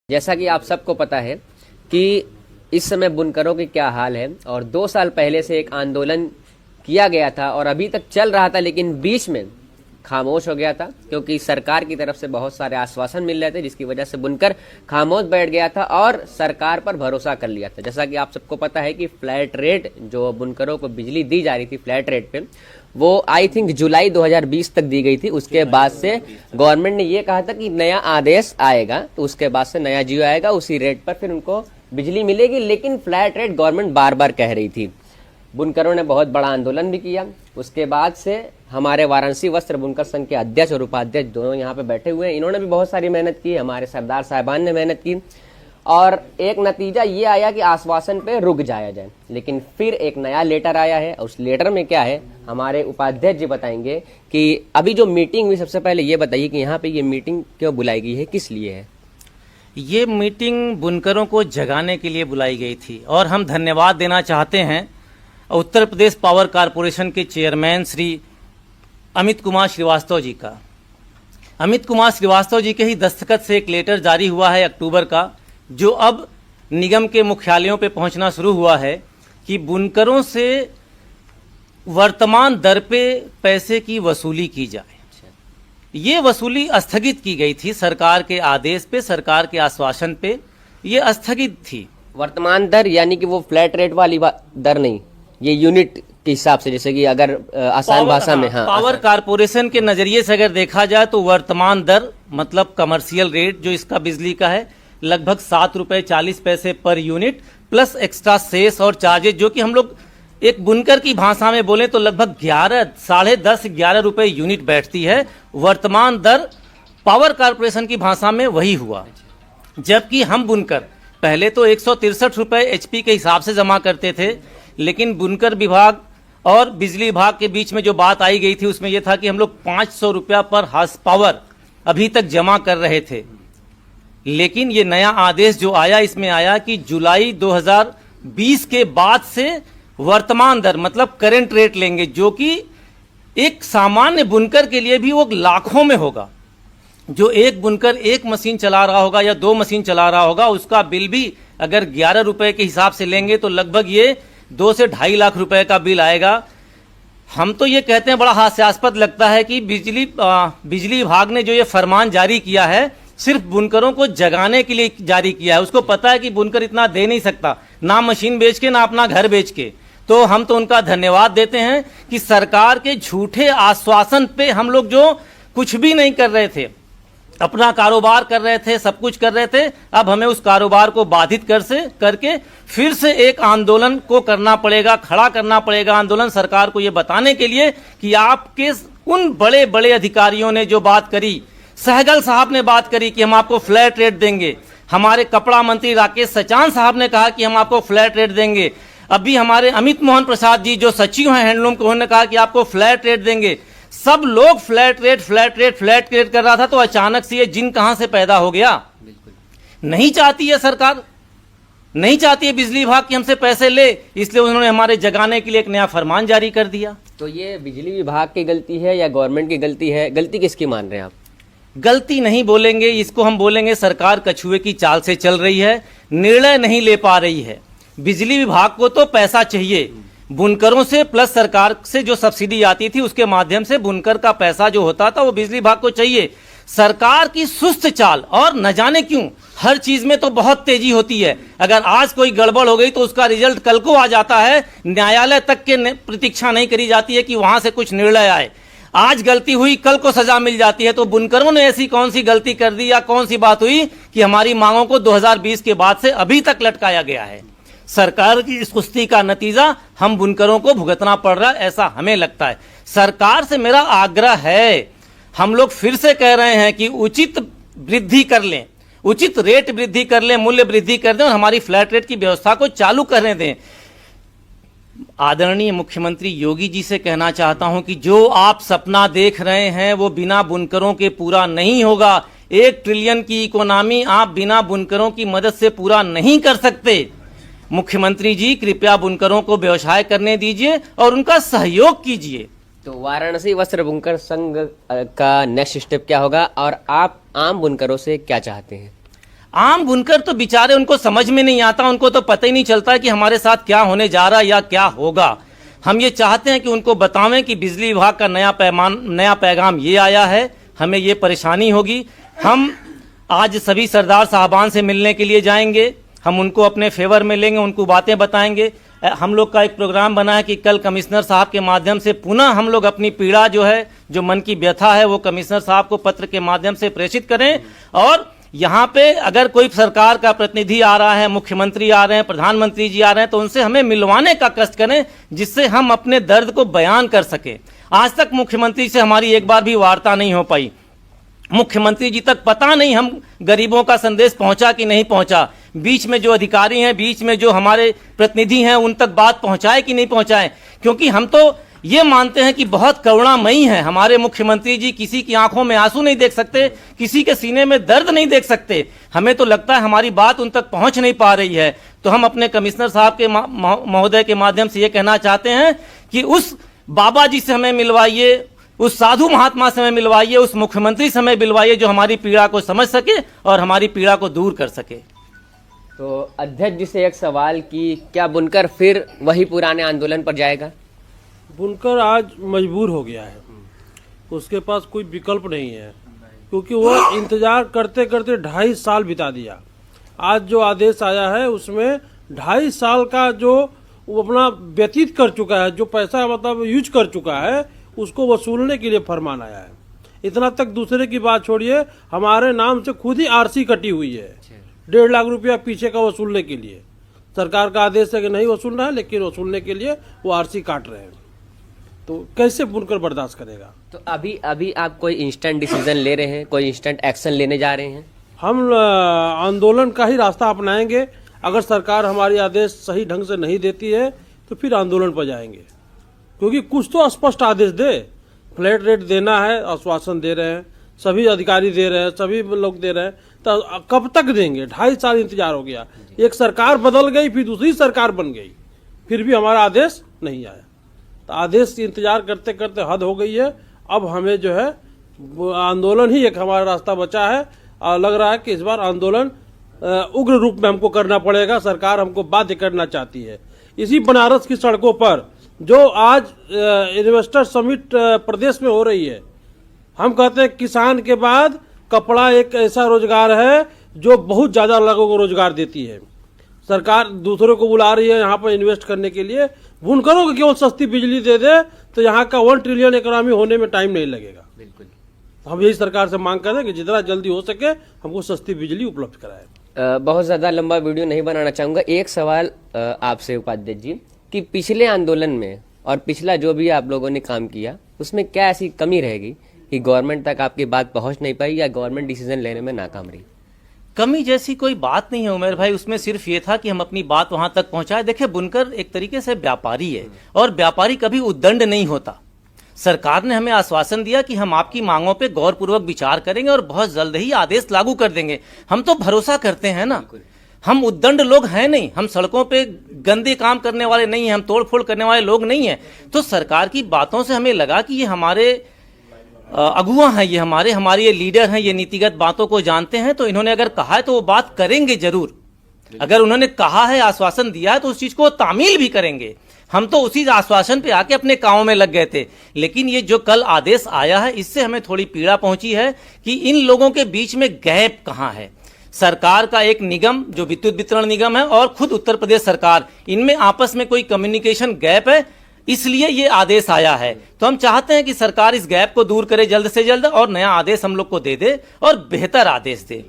जैसा कि आप सबको पता है कि इस समय बुनकरों की क्या हाल है और 2 साल पहले से एक आंदोलन किया गया था और अभी तक चल रहा था, लेकिन बीच में खामोश हो गया था क्योंकि सरकार की तरफ से बहुत सारे आश्वासन मिल रहे थे, जिसकी वजह से बुनकर खामोश बैठ गया था और सरकार पर भरोसा कर लिया था। जैसा कि आप सबको पता है कि फ्लैट रेट जो बुनकरों को बिजली दी जा रही थी फ्लैट रेट पे, वो आई थिंक जुलाई 2020 तक दी गई थी। उसके बाद से गवर्नमेंट ने ये कहा था कि नया आदेश आएगा, तो उसके बाद से नया जियो आएगा, उसी रेट पर फिर उनको बिजली मिलेगी। लेकिन फ्लैट रेट गवर्नमेंट बार बार कह रही थी। बुनकरों ने बहुत बड़ा आंदोलन भी किया। उसके बाद से हमारे वाराणसी वस्त्र बुनकर संघ के अध्यक्ष और उपाध्यक्ष दोनों यहाँ पे बैठे हुए हैं। इन्होंने भी बहुत सारी मेहनत की, हमारे सरदार साहिबान ने मेहनत की और एक नतीजा ये आया कि आश्वासन पे रुक जाया जाए। लेकिन फिर एक नया लेटर आया है। उस लेटर में क्या है, हमारे उपाध्यक्ष जी बताएंगे कि अभी जो मीटिंग हुई, सबसे पहले ये बताइए कि यहाँ पे ये मीटिंग क्यों बुलाई गई है, किस लिए है? ये मीटिंग बुनकरों को जगाने के लिए बुलाई गई थी और हम धन्यवाद देना चाहते हैं उत्तर प्रदेश पावर कारपोरेशन के चेयरमैन श्री अमित कुमार श्रीवास्तव जी का। अमित कुमार श्रीवास्तव जी के ही दस्तखत से एक लेटर जारी हुआ है अक्टूबर का, जो अब निगम के मुख्यालयों पे पहुंचना शुरू हुआ है कि बुनकरों से वर्तमान दर पे पैसे की वसूली की जाए। ये वसूली स्थगित की गई थी सरकार के आदेश पे, सरकार के आश्वासन पे ये स्थगित थी। वर्तमान दर यानी कि वो फ्लैट रेट वाली दर नहीं, ये यूनिट के हिसाब से, जैसे कि अगर आसान भाषा में पावर कारपोरेशन के नजरिए से अगर देखा जाए तो वर्तमान दर मतलब कमर्शियल रेट जो इसका बिजली का है लगभग 7 रुपए 40 पैसे पर यूनिट प्लस एक्स्ट्रा सेस और चार्जेस, जो कि हम लोग एक बुनकर की भाषा में बोले तो लगभग 11 रुपए यूनिट बैठती है। वर्तमान दर पावर कारपोरेशन की भाषा में वही हुआ, जबकि हम बुनकर पहले तो 163 रुपए एचपी के हिसाब से जमा करते थे। लेकिन बुनकर विभाग और बिजली विभाग के बीच में जो बात आई गई थी उसमें यह था कि हम लोग 500 रुपया पर हार्स पावर अभी तक जमा कर रहे थे। लेकिन ये नया आदेश जो आया, इसमें आया कि जुलाई 2020 के बाद से वर्तमान दर मतलब करंट रेट लेंगे, जो कि एक सामान्य बुनकर के लिए भी वो लाखों में होगा। जो एक बुनकर एक मशीन चला रहा होगा या 2 मशीन चला रहा होगा, उसका बिल भी अगर 11 रुपए के हिसाब से लेंगे तो लगभग ये 2 से 2.5 लाख रुपए का बिल आएगा। हम तो ये कहते हैं, बड़ा हास्यास्पद लगता है कि बिजली विभाग ने जो ये फरमान जारी किया है सिर्फ बुनकरों को जगाने के लिए जारी किया है। उसको पता है कि बुनकर इतना दे नहीं सकता, ना मशीन बेच के ना अपना घर बेच के। तो हम तो उनका धन्यवाद देते हैं कि सरकार के झूठे आश्वासन पे हम लोग जो कुछ भी नहीं कर रहे थे, अपना कारोबार कर रहे थे, सब कुछ कर रहे थे, अब हमें उस कारोबार को बाधित करके फिर से एक आंदोलन को करना पड़ेगा, खड़ा करना पड़ेगा आंदोलन सरकार को ये बताने के लिए कि आपके उन बड़े बड़े अधिकारियों ने जो बात करी, सहगल साहब ने बात करी कि हम आपको फ्लैट रेट देंगे, हमारे कपड़ा मंत्री राकेश सचान साहब ने कहा कि हम आपको फ्लैट रेट देंगे, अभी हमारे अमित मोहन प्रसाद जी जो सचिव हैं हैंडलूम के, उन्होंने कहा कि आपको फ्लैट रेट देंगे। सब लोग फ्लैट रेट कर रहा था, तो अचानक से ये जिन कहां से पैदा हो गया? नहीं चाहती है सरकार, नहीं चाहती है बिजली विभाग की हमसे पैसे ले, इसलिए उन्होंने हमारे जगाने के लिए एक नया फरमान जारी कर दिया। तो ये बिजली विभाग की गलती है या गवर्नमेंट की गलती है? गलती किसकी मान रहे हैं आप? गलती नहीं बोलेंगे, इसको हम बोलेंगे सरकार कछुए की चाल से चल रही है, निर्णय नहीं ले पा रही है। बिजली विभाग को तो पैसा चाहिए, बुनकरों से प्लस सरकार से जो सब्सिडी आती थी उसके माध्यम से बुनकर का पैसा जो होता था वो बिजली विभाग को चाहिए। सरकार की सुस्त चाल, और न जाने क्यों हर चीज में तो बहुत तेजी होती है। अगर आज कोई गड़बड़ हो गई तो उसका रिजल्ट कल को आ जाता है, न्यायालय तक के प्रतीक्षा नहीं करी जाती है कि वहां से कुछ निर्णय आए। आज गलती हुई, कल को सजा मिल जाती है। तो बुनकरों ने ऐसी कौन सी गलती कर दी या कौन सी बात हुई कि हमारी मांगों को 2020 के बाद से अभी तक लटकाया गया है? सरकार की इस कुश्ती का नतीजा हम बुनकरों को भुगतना पड़ रहा है, ऐसा हमें लगता है। सरकार से मेरा आग्रह है, हम लोग फिर से कह रहे हैं कि उचित वृद्धि कर लें, उचित रेट वृद्धि कर लें, मूल्य वृद्धि कर दें और हमारी फ्लैट रेट की व्यवस्था को चालू करने दें। आदरणीय मुख्यमंत्री योगी जी से कहना चाहता हूं कि जो आप सपना देख रहे हैं वो बिना बुनकरों के पूरा नहीं होगा। 1 ट्रिलियन की इकोनॉमी आप बिना बुनकरों की मदद से पूरा नहीं कर सकते। मुख्यमंत्री जी कृपया बुनकरों को व्यवसाय करने दीजिए और उनका सहयोग कीजिए। तो वाराणसी वस्त्र बुनकर संघ का नेक्स्ट स्टेप क्या होगा और आप आम बुनकरों से क्या चाहते हैं? आम बुनकर तो बेचारे, उनको समझ में नहीं आता, उनको तो पता ही नहीं चलता कि हमारे साथ क्या होने जा रहा है या क्या होगा। हम ये चाहते हैं कि उनको बतावें कि बिजली विभाग का नया पैगाम ये आया है, हमें ये परेशानी होगी। हम आज सभी सरदार साहबान से मिलने के लिए जाएंगे, हम उनको अपने फेवर में लेंगे, उनको बातें बताएंगे। हम लोग का एक प्रोग्राम बना है कि कल कमिश्नर साहब के माध्यम से पुनः हम लोग अपनी पीड़ा जो है, जो मन की व्यथा है, वो कमिश्नर साहब को पत्र के माध्यम से प्रेषित करें। और यहाँ पे अगर कोई सरकार का प्रतिनिधि आ रहा है, मुख्यमंत्री आ रहे हैं, प्रधानमंत्री जी आ रहे हैं, तो उनसे हमें मिलवाने का कष्ट करें, जिससे हम अपने दर्द को बयान कर सके। आज तक मुख्यमंत्री से हमारी एक बार भी वार्ता नहीं हो पाई। मुख्यमंत्री जी तक पता नहीं हम गरीबों का संदेश पहुंचा कि नहीं पहुंचा। बीच में जो अधिकारी हैं, बीच में जो हमारे प्रतिनिधि हैं, उन तक बात पहुंचाए कि नहीं पहुंचाए। क्योंकि हम तो ये मानते हैं कि बहुत करुणामयी हैं हमारे मुख्यमंत्री जी, किसी की आंखों में आंसू नहीं देख सकते, किसी के सीने में दर्द नहीं देख सकते। हमें तो लगता है हमारी बात उन तक पहुंच नहीं पा रही है। तो हम अपने कमिश्नर साहब के महोदय के माध्यम से ये कहना चाहते हैं कि उस बाबा जी से हमें मिलवाइए, उस साधु महात्मा से हमें मिलवाइए, उस मुख्यमंत्री से हमें मिलवाइए जो हमारी पीड़ा को समझ सके और हमारी पीड़ा को दूर कर सके। तो अध्यक्ष जी से एक सवाल कि क्या बुनकर फिर वही पुराने आंदोलन पर जाएगा? बुनकर आज मजबूर हो गया है, उसके पास कोई विकल्प नहीं है, क्योंकि वह इंतजार करते करते 2.5 साल बिता दिया। आज जो आदेश आया है उसमें 2.5 साल का जो वो अपना व्यतीत कर चुका है, जो पैसा मतलब यूज कर चुका है, उसको वसूलने के लिए फरमान आया है। इतना तक दूसरे की बात छोड़िए, हमारे नाम से खुद ही आरसी कटी हुई है 1.5 लाख रुपया पीछे का वसूलने के लिए। सरकार का आदेश है कि नहीं वसूलना है, लेकिन वसूलने के लिए वो आरसी काट रहे हैं। तो कैसे बुनकर बर्दाश्त करेगा? तो अभी आप कोई इंस्टेंट डिसीजन ले रहे हैं, कोई इंस्टेंट एक्शन लेने जा रहे हैं? हम आंदोलन का ही रास्ता अपनाएंगे। अगर सरकार हमारी आदेश सही ढंग से नहीं देती है तो फिर आंदोलन पर जाएंगे, क्योंकि कुछ तो स्पष्ट आदेश दे। फ्लैट रेट देना है, आश्वासन दे रहे हैं, सभी अधिकारी दे रहे हैं, सभी लोग दे रहे हैं, तो कब तक देंगे? 2.5 साल इंतजार हो गया। एक सरकार बदल गई, फिर दूसरी सरकार बन गई, फिर भी हमारा आदेश नहीं आया। तो आदेश की इंतजार करते करते हद हो गई है। अब हमें जो है आंदोलन ही एक हमारा रास्ता बचा है, और लग रहा है कि इस बार आंदोलन उग्र रूप में हमको करना पड़ेगा। सरकार हमको बाध्य करना चाहती है। इसी बनारस की सड़कों पर जो आज इन्वेस्टर समिट प्रदेश में हो रही है, हम कहते हैं किसान के बाद कपड़ा एक ऐसा रोजगार है जो बहुत ज्यादा लोगों को रोजगार देती है। सरकार दूसरों को बुला रही है यहाँ पर इन्वेस्ट करने के लिए। बुनकरों को केवल सस्ती बिजली दे दे तो यहाँ का 1 ट्रिलियन इकोनॉमी होने में टाइम नहीं लगेगा। बिल्कुल। हम यही सरकार से मांग करें कि जितना जल्दी हो सके हमको सस्ती बिजली उपलब्ध कराए। बहुत ज़्यादा लंबा वीडियो नहीं बनाना चाहूँगा। एक सवाल आपसे उपाध्यक्ष जी कि पिछले आंदोलन में और पिछला जो भी आप लोगों ने काम किया, उसमें क्या ऐसी कमी रहेगी कि गवर्नमेंट तक आपकी बात पहुंच नहीं पाई या गवर्नमेंट डिसीजन लेने में नाकाम रही? कमी जैसी कोई बात नहीं है उमेर भाई, उसमें सिर्फ ये था कि हम अपनी बात वहां तक पहुंचाए। देखिए, बुनकर एक तरीके से व्यापारी है और व्यापारी कभी उद्दंड नहीं होता। सरकार ने हमें आश्वासन दिया कि हम आपकी मांगों पे गौरपूर्वक विचार करेंगे और बहुत जल्द ही आदेश लागू कर देंगे। हम तो भरोसा करते हैं ना, हम उद्दंड लोग हैं नहीं, हम सड़कों पे गंदे काम करने वाले नहीं हैं, हम तोड़फोड़ करने वाले लोग नहीं हैं। तो सरकार की बातों से हमें लगा कि ये हमारे अगुआ हैं, ये हमारे ये लीडर हैं, ये नीतिगत बातों को जानते हैं, तो इन्होंने अगर कहा है तो वो बात करेंगे जरूर। अगर उन्होंने कहा है, आश्वासन दिया है, तो उस चीज को तामील भी करेंगे। हम तो उसी आश्वासन पे आके अपने कामों में लग गए थे। लेकिन ये जो कल आदेश आया है, इससे हमें थोड़ी पीड़ा पहुंची है कि इन लोगों के बीच में गैप कहां है। सरकार का एक निगम जो विद्युत वितरण निगम है और खुद उत्तर प्रदेश सरकार, इनमें आपस में कोई कम्युनिकेशन गैप है, इसलिए ये आदेश आया है। तो हम चाहते हैं कि सरकार इस गैप को दूर करे जल्द से जल्द और नया आदेश हम लोग को दे दे और बेहतर आदेश दे।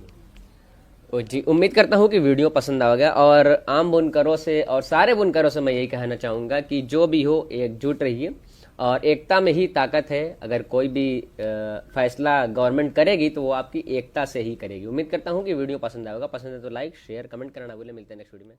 जी, उम्मीद करता हूँ कि वीडियो पसंद आ गया। और आम बुनकरों से और सारे बुनकरों से मैं यही कहना चाहूँगा कि जो भी हो, एकजुट रहिए और एकता में ही ताकत है। अगर कोई भी फैसला गवर्नमेंट करेगी तो वो आपकी एकता से ही करेगी। उम्मीद करता हूँ कि वीडियो पसंद आएगा। पसंद है तो लाइक, शेयर, कमेंट करना ना भूलें। मिलते हैं नेक्स्ट वीडियो में।